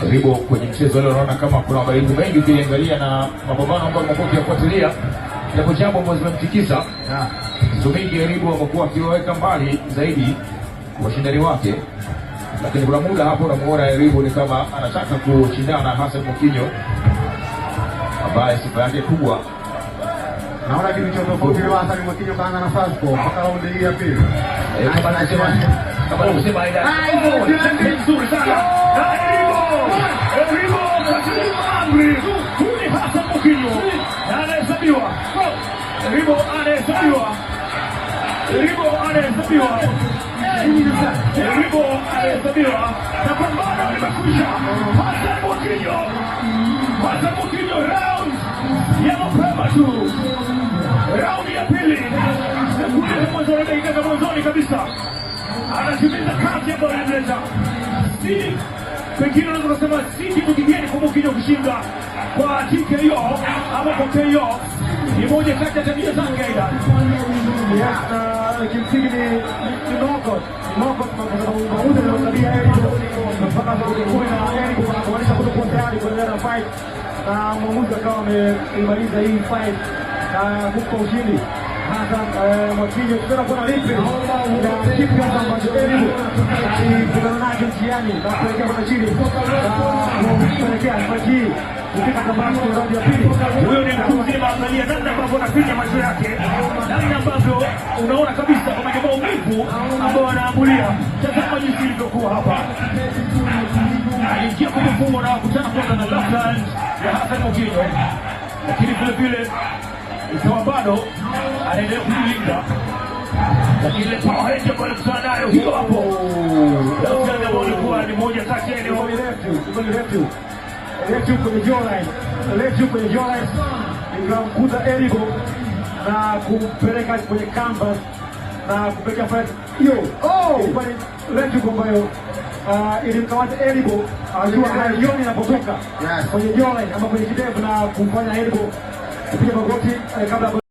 Ribo kwenye mchezo leo naona kama kuna mabadiliko mengi ukiangalia na mapambano ambayo amekuwa akifuatilia, japo jambo ambalo zimemtikisa Zumigi. Ribo amekuwa akiweka mbali zaidi washindani wake, lakini kuna muda hapo unamuona Ribo ni kama anataka kushindana na Hassan Mwakinyo ambaye sifa yake kubwa. Naona kitu cha tofauti ni Hassan Mwakinyo kaanza na fast ball mpaka raundi ya pili. Kama anasema aida. Nzuri sana. Ribo angry. Kuni Hassan Mwakinyo. Anahesabiwa. Ribo anahesabiwa. Na pambano limekwisha. Hassan Mwakinyo round ya mapema tu. Round ya pili. Mwanzoni dakika za mwanzoni kabisa. Anatimiza kazi ambayo analeta. Si pengine unaweza kusema si kitu kingine kwa Mwakinyo kushinda kwa TKO ama kwa KO. Ni moja kati ya tabia zake aidha. Kimsingi ni knockout kwa sababu maamuzi yanayotabia Eribo mpaka kuna Eribo anakuonyesha kutokuwa tayari kuendelea na fight, na mwamuzi akawa amemaliza hii fight na kumpa ushindi Hassan Mwakinyo. Tuna kuona lipi na kipi ambacho Eribo alikutana nacho njiani na kuelekea kwa chini na kuelekea maji kufika kama raundi ya pili. Huyo ni mtu mzima, angalia namna ambavyo anafinya macho yake, namna ambavyo unaona kabisa kama ni maumivu ambao anaambulia. Tazama jinsi ilivyokuwa hapa. Aliingia kwenye mfumo na kutana kwanza na left hand ya Hassan Mwakinyo, lakini vile vile ikawa bado anaendelea kujilinda, lakini ile power head ambayo alikutana nayo hiyo hapo, left hand ambayo ilikuwa ni moja kati ya eneo left kwenye jawline ikamkuta Eribo na kumpeleka kwenye canvas na kupeleka fight hiyo. Ilikuwa ni left ambayo ilimkamata Eribo akiwa haioni inapotoka kwenye jawline ama kwenye kidevu na kumfanya Eribo kupiga magoti kabla